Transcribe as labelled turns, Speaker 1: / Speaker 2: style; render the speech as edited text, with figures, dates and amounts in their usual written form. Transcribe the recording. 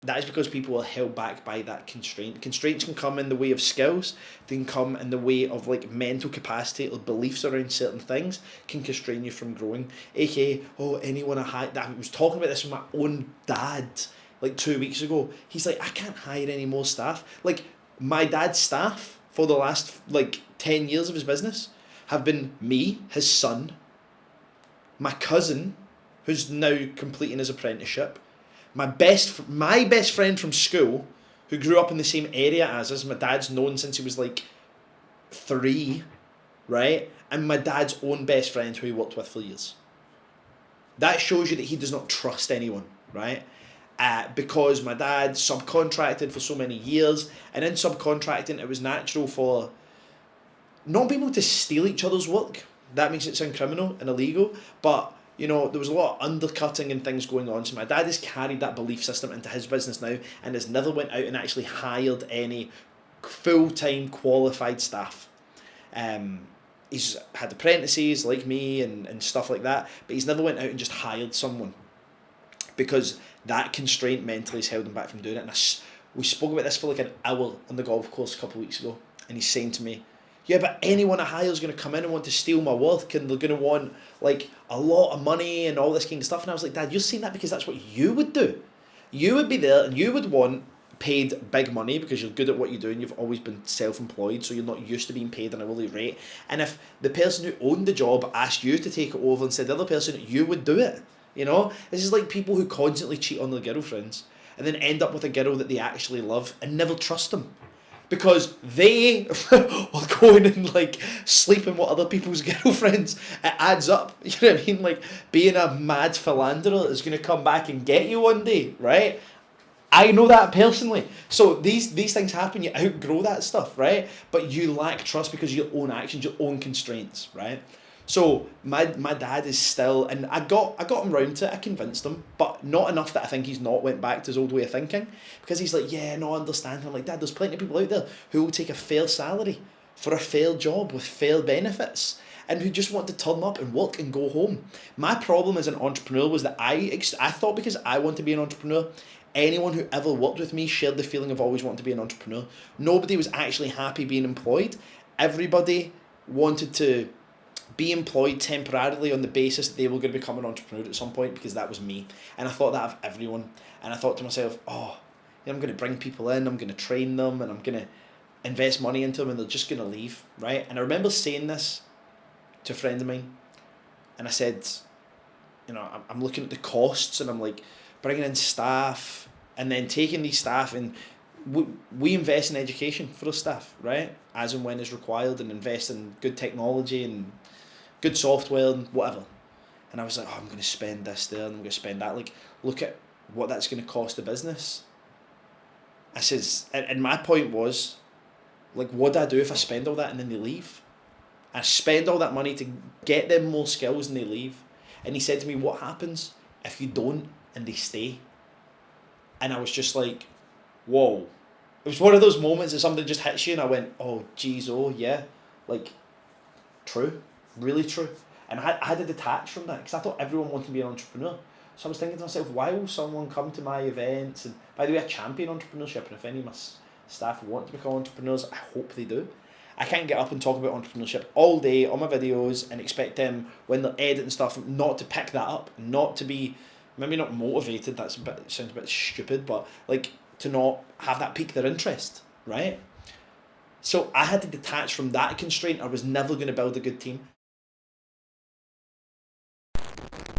Speaker 1: that is because people are held back by that constraint. Constraints can come in the way of skills, they can come in the way of like mental capacity or beliefs around certain things can constrain you from growing. AKA, oh, anyone I hire, I was talking about this with my own dad like 2 weeks ago. He's like, I can't hire any more staff. Like, my dad's staff for the last like 10 years of his business have been me, his son, my cousin, who's now completing his apprenticeship, my best friend from school, who grew up in the same area as us. My dad's known since he was like 3, right? And my dad's own best friend who he worked with for years. That shows you that he does not trust anyone, right? Because my dad subcontracted for so many years, and in subcontracting, it was natural for not being able to steal each other's work. That makes it sound criminal and illegal, but there was a lot of undercutting and things going on. So my dad has carried that belief system into his business now and has never went out and actually hired any full-time qualified staff. He's had apprentices like me and stuff like that, but he's never went out and just hired someone because that constraint mentally has held him back from doing it. And we spoke about this for like an hour on the golf course a couple of weeks ago, and he's saying to me, yeah, but anyone I hire is going to come in and want to steal my work, and they're going to want like a lot of money and all this kind of stuff. And I was like, Dad, you're saying that because that's what you would do. You would be there and you would want paid big money because you're good at what you do and you've always been self-employed, so you're not used to being paid an hourly rate. And if the person who owned the job asked you to take it over instead of the other person, you would do it. This is like people who constantly cheat on their girlfriends and then end up with a girl that they actually love and never trust them, because they are going and like sleeping with other people's girlfriends. It adds up. You know what I mean? Like, being a mad philanderer is going to come back and get you one day, right? I know that personally. So these things happen. You outgrow that stuff, right? But you lack trust because of your own actions, your own constraints, right? So my dad is still, and I got him round to it. I convinced him, but not enough that I think he's not went back to his old way of thinking, because he's like, yeah, no, I understand. And I'm like, Dad, there's plenty of people out there who will take a fair salary for a fair job with fair benefits and who just want to turn up and work and go home. My problem as an entrepreneur was that I thought because I want to be an entrepreneur, anyone who ever worked with me shared the feeling of always wanting to be an entrepreneur. Nobody was actually happy being employed. Everybody wanted to be employed temporarily on the basis that they were going to become an entrepreneur at some point, because that was me. And I thought that of everyone. And I thought to myself, I'm going to bring people in, I'm going to train them, and I'm going to invest money into them, and they're just going to leave, right? And I remember saying this to a friend of mine, and I said, I'm looking at the costs, and I'm like, bringing in staff, and then taking these staff, and we invest in education for our staff, right? As and when is required, and invest in good technology and good software and whatever. And I was like, I'm going to spend this there and I'm going to spend that. Like, look at what that's going to cost the business. I says, and my point was, like, what do I do if I spend all that and then they leave? I spend all that money to get them more skills and they leave. And he said to me, what happens if you don't and they stay? And I was just like, whoa. It was one of those moments that something just hits you and I went, oh, geez, oh, yeah. Like, true. Really true. And I had to detach from that because I thought everyone wanted to be an entrepreneur. So I was thinking to myself, why will someone come to my events? And by the way, I champion entrepreneurship, and if any of my staff want to become entrepreneurs, I hope they do. I can't get up and talk about entrepreneurship all day on my videos and expect them, when they're editing stuff, not to pick that up, not to be, maybe not motivated, it sounds a bit stupid, but like, to not have that pique their interest, right? So I had to detach from that constraint. I was never going to build a good team.